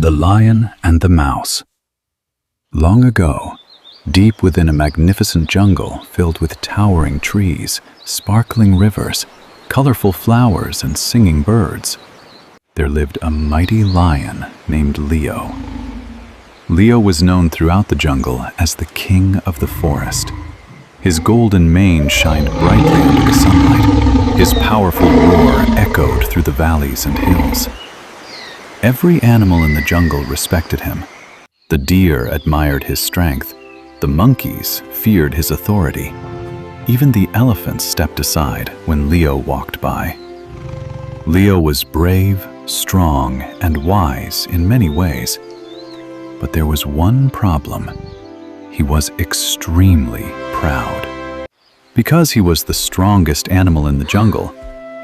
The Lion and the Mouse. Long ago, deep within a magnificent jungle filled with towering trees, sparkling rivers, colorful flowers, and singing birds, there lived a mighty lion named Leo. Leo was known throughout the jungle as the king of the forest. His golden mane shined brightly under the sunlight. His powerful roar echoed through the valleys and hills. Every animal in the jungle respected him. The deer admired his strength. The monkeys feared his authority. Even the elephants stepped aside when Leo walked by. Leo was brave, strong, and wise in many ways. But there was one problem. He was extremely proud. Because he was the strongest animal in the jungle,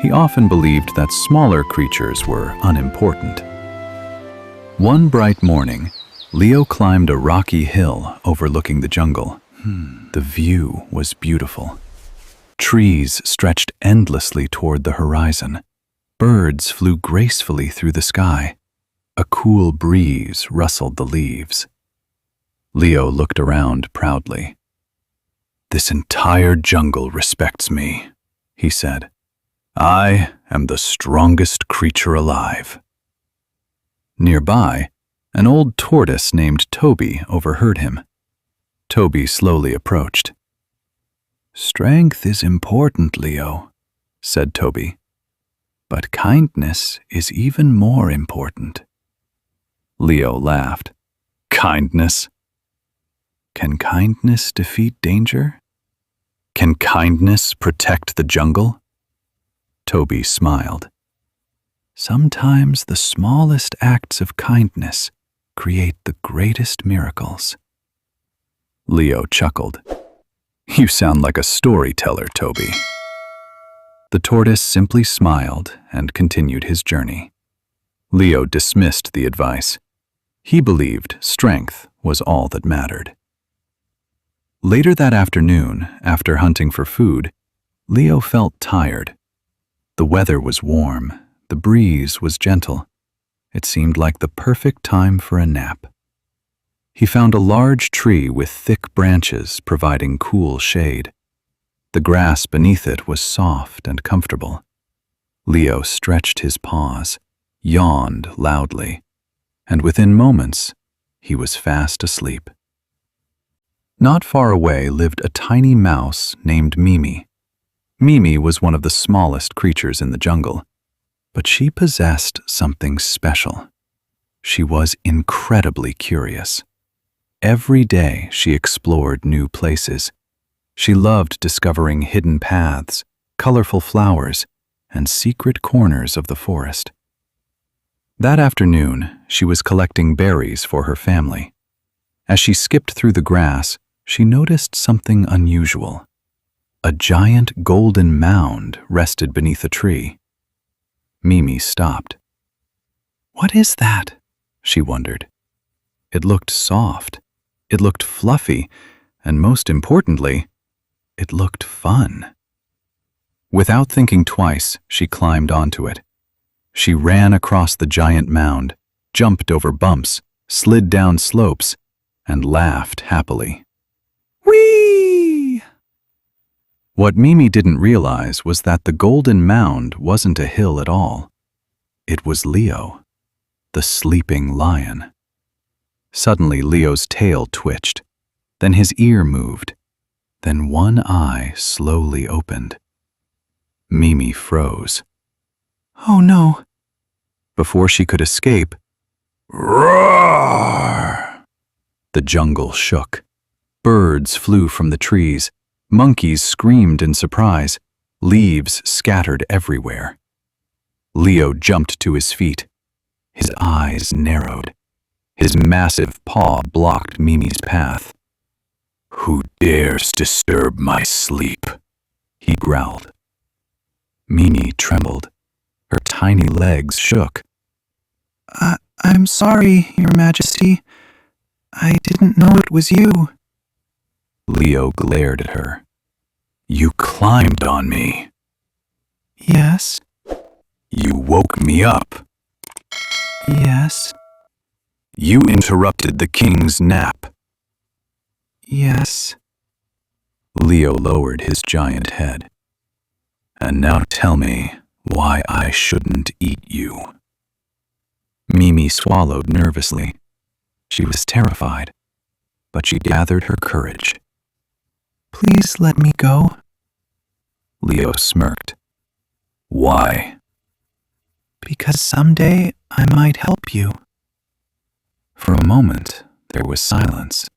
he often believed that smaller creatures were unimportant. One bright morning, Leo climbed a rocky hill overlooking the jungle. The view was beautiful. Trees stretched endlessly toward the horizon. Birds flew gracefully through the sky. A cool breeze rustled the leaves. Leo looked around proudly. "This entire jungle respects me," he said. "I am the strongest creature alive." Nearby, an old tortoise named Toby overheard him. Toby slowly approached. "Strength is important, Leo," said Toby. "But kindness is even more important." Leo laughed. "Kindness? Can kindness defeat danger? Can kindness protect the jungle?" Toby smiled. "Sometimes the smallest acts of kindness create the greatest miracles." Leo chuckled. "You sound like a storyteller, Toby." The tortoise simply smiled and continued his journey. Leo dismissed the advice. He believed strength was all that mattered. Later that afternoon, after hunting for food, Leo felt tired. The weather was warm. The breeze was gentle. It seemed like the perfect time for a nap. He found a large tree with thick branches providing cool shade. The grass beneath it was soft and comfortable. Leo stretched his paws, yawned loudly, and within moments, he was fast asleep. Not far away lived a tiny mouse named Mimi. Mimi was one of the smallest creatures in the jungle. But she possessed something special. She was incredibly curious. Every day she explored new places. She loved discovering hidden paths, colorful flowers, and secret corners of the forest. That afternoon, she was collecting berries for her family. As she skipped through the grass, she noticed something unusual. A giant golden mound rested beneath a tree. Mimi stopped. "What is that?" she wondered. It looked soft, it looked fluffy, and most importantly, it looked fun. Without thinking twice, she climbed onto it. She ran across the giant mound, jumped over bumps, slid down slopes, and laughed happily. Whee! What Mimi didn't realize was that the golden mound wasn't a hill at all. It was Leo, the sleeping lion. Suddenly, Leo's tail twitched. Then his ear moved. Then one eye slowly opened. Mimi froze. "Oh no!" Before she could escape, roar! The jungle shook. Birds flew from the trees. Monkeys screamed in surprise. Leaves scattered everywhere. Leo jumped to his feet. His eyes narrowed. His massive paw blocked Mimi's path. "Who dares disturb my sleep?" he growled. Mimi trembled. Her tiny legs shook. I'm sorry, Your Majesty. I didn't know it was you." Leo glared at her. "You climbed on me." "Yes." "You woke me up." "Yes." You interrupted the king's nap. Yes. Leo lowered his giant head. And now tell me why I shouldn't eat you. Mimi swallowed nervously. She was terrified, but she gathered her courage. Please let me go. Leo smirked. Why? Because someday I might help you. For a moment, there was silence.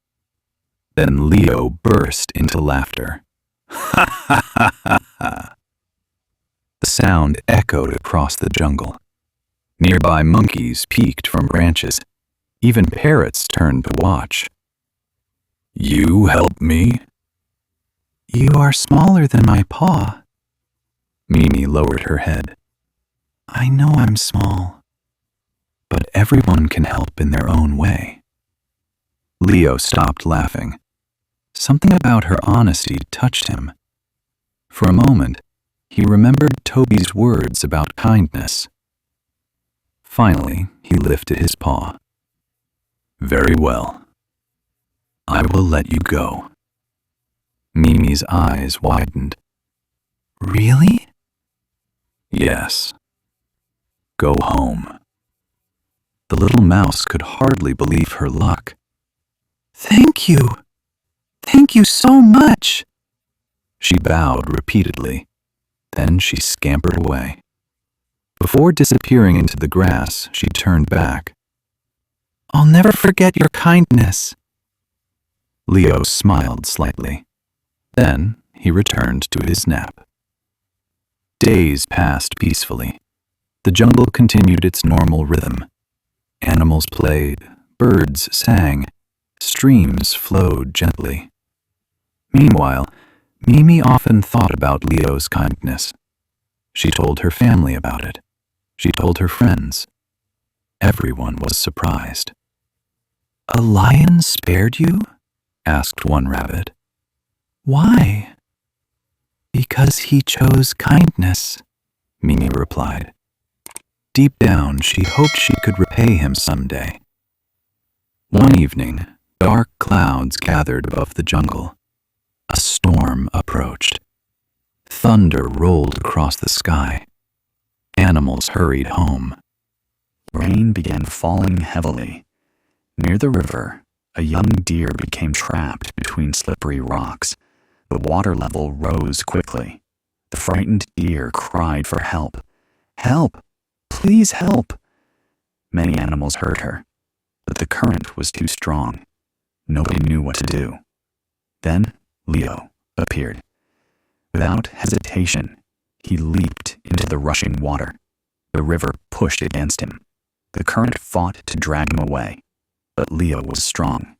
Then Leo burst into laughter. Ha ha ha ha ha! The sound echoed across the jungle. Nearby monkeys peeked from branches. Even parrots turned to watch. You help me? You are smaller than my paw. Mimi lowered her head. I know I'm small, but everyone can help in their own way. Leo stopped laughing. Something about her honesty touched him. For a moment, he remembered Toby's words about kindness. Finally, he lifted his paw. Very well. I will let you go. Mimi's eyes widened. Really? Yes. Go home. The little mouse could hardly believe her luck. Thank you. Thank you so much. She bowed repeatedly. Then she scampered away. Before disappearing into the grass, she turned back. I'll never forget your kindness. Leo smiled slightly. Then he returned to his nap. Days passed peacefully. The jungle continued its normal rhythm. Animals played, birds sang, streams flowed gently. Meanwhile, Mimi often thought about Leo's kindness. She told her family about it. She told her friends. Everyone was surprised. A lion spared you? Asked one rabbit. Why? Because he chose kindness, Mimi replied. Deep down, she hoped she could repay him someday. One evening, dark clouds gathered above the jungle. A storm approached. Thunder rolled across the sky. Animals hurried home. Rain began falling heavily. Near the river, a young deer became trapped between slippery rocks. The water level rose quickly. The frightened deer cried for help. Help! Please help! Many animals heard her, but the current was too strong. Nobody knew what to do. Then Leo appeared. Without hesitation, he leaped into the rushing water. The river pushed against him. The current fought to drag him away, but Leo was strong.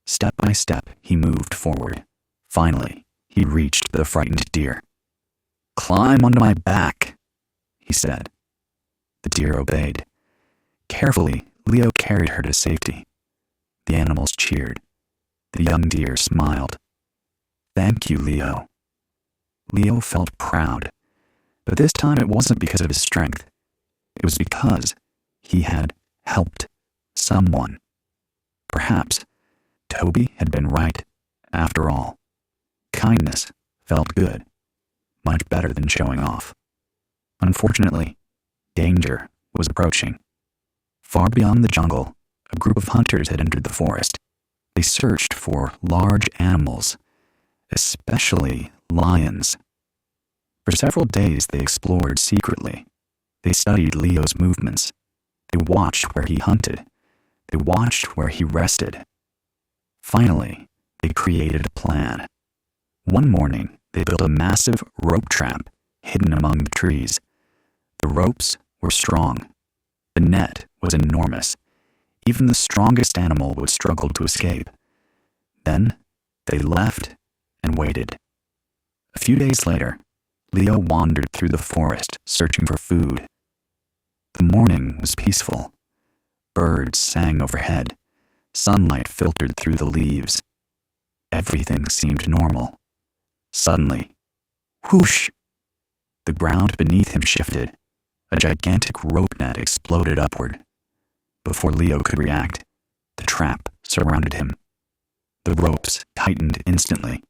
Step by step, he moved forward. Finally, he reached the frightened deer. Climb onto my back, he said. The deer obeyed. Carefully, Leo carried her to safety. The animals cheered. The young deer smiled. Thank you, Leo. Leo felt proud, but this time it wasn't because of his strength. It was because he had helped someone. Perhaps Toby had been right after all. Kindness felt good, much better than showing off. Unfortunately, danger was approaching. Far beyond the jungle, a group of hunters had entered the forest. They searched for large animals, especially lions. For several days they explored secretly. They studied Leo's movements. They watched where he hunted. They watched where he rested. Finally, they created a plan. One morning, they built a massive rope trap hidden among the trees. The ropes were strong. The net was enormous. Even the strongest animal would struggle to escape. Then, they left and waited. A few days later, Leo wandered through the forest searching for food. The morning was peaceful. Birds sang overhead. Sunlight filtered through the leaves. Everything seemed normal. Suddenly, whoosh! The ground beneath him shifted. A gigantic rope net exploded upward. Before Leo could react, trap surrounded him. The ropes tightened instantly.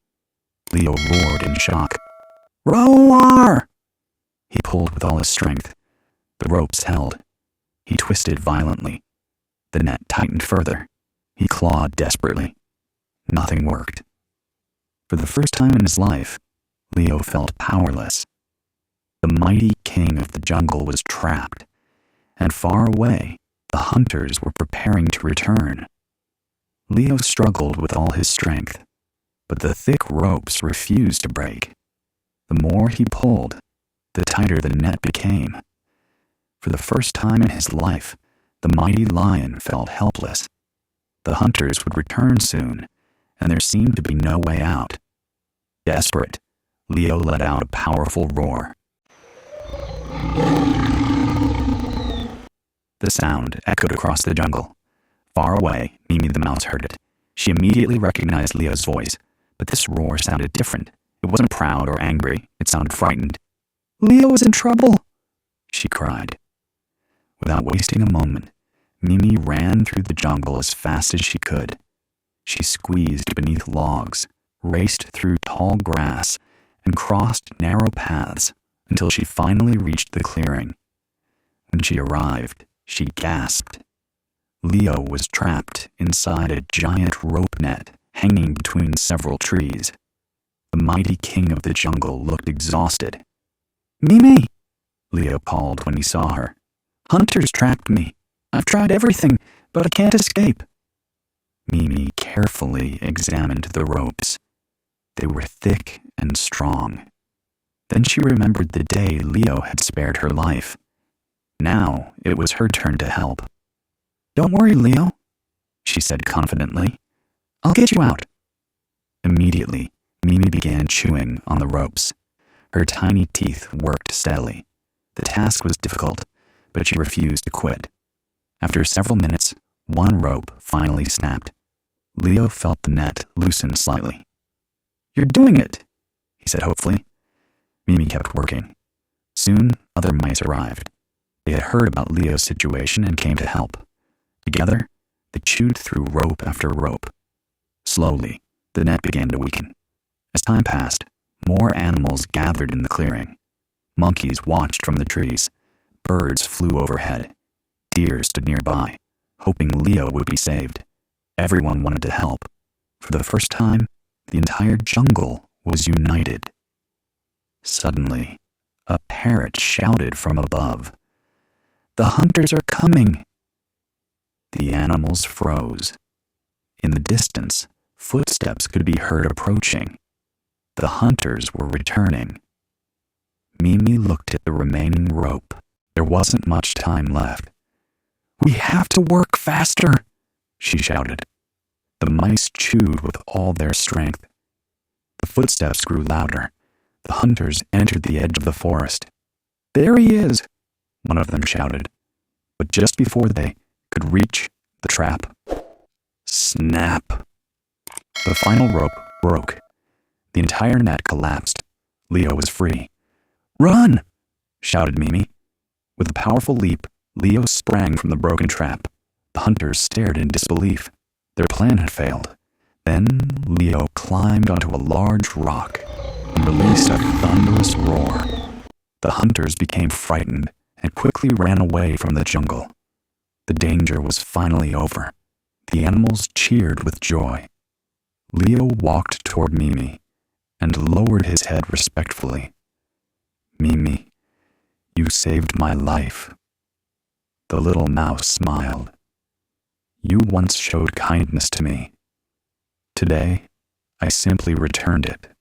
Leo roared in shock. "Roar!" He pulled with all his strength. The ropes held. He twisted violently. The net tightened further. He clawed desperately. Nothing worked. For the first time in his life, Leo felt powerless. The mighty king of the jungle was trapped, and far away, the hunters were preparing to return. Leo struggled with all his strength, but the thick ropes refused to break. The more he pulled, the tighter the net became. For the first time in his life, the mighty lion felt helpless. The hunters would return soon, and there seemed to be no way out. Desperate, Leo let out a powerful roar. The sound echoed across the jungle. Far away, Mimi the mouse heard it. She immediately recognized Leo's voice, but this roar sounded different. It wasn't proud or angry. It sounded frightened. "Leo is in trouble," she cried. Without wasting a moment, Mimi ran through the jungle as fast as she could. She squeezed beneath logs, raced through tall grass, and crossed narrow paths until she finally reached the clearing. When she arrived, she gasped. Leo was trapped inside a giant rope net hanging between several trees. The mighty king of the jungle looked exhausted. "Mimi!" Leo called when he saw her. "Hunters trapped me. I've tried everything, but I can't escape." Mimi carefully examined the ropes. They were thick and strong. Then she remembered the day Leo had spared her life. Now it was her turn to help. "Don't worry, Leo," she said confidently. "I'll get you out." Immediately, Mimi began chewing on the ropes. Her tiny teeth worked steadily. The task was difficult, but she refused to quit. After several minutes, one rope finally snapped. Leo felt the net loosen slightly. "You're doing it," he said hopefully. Mimi kept working. Soon, other mice arrived. They had heard about Leo's situation and came to help. Together, they chewed through rope after rope. Slowly, the net began to weaken. As time passed, more animals gathered in the clearing. Monkeys watched from the trees. Birds flew overhead. Deer stood nearby, hoping Leo would be saved. Everyone wanted to help. For the first time, the entire jungle was united. Suddenly, a parrot shouted from above, "The hunters are coming!" The animals froze. In the distance, footsteps could be heard approaching. The hunters were returning. Mimi looked at the remaining rope. There wasn't much time left. "We have to work faster," she shouted. The mice chewed with all their strength. The footsteps grew louder. The hunters entered the edge of the forest. "There he is," one of them shouted. But just before they could reach the trap, snap! The final rope broke. The entire net collapsed. Leo was free. "Run!" shouted Mimi. With a powerful leap, Leo sprang from the broken trap. The hunters stared in disbelief. Their plan had failed. Then Leo climbed onto a large rock and released a thunderous roar. The hunters became frightened and quickly ran away from the jungle. The danger was finally over. The animals cheered with joy. Leo walked toward Mimi and lowered his head respectfully. "Mimi, you saved my life." The little mouse smiled. "You once showed kindness to me. Today, I simply returned it."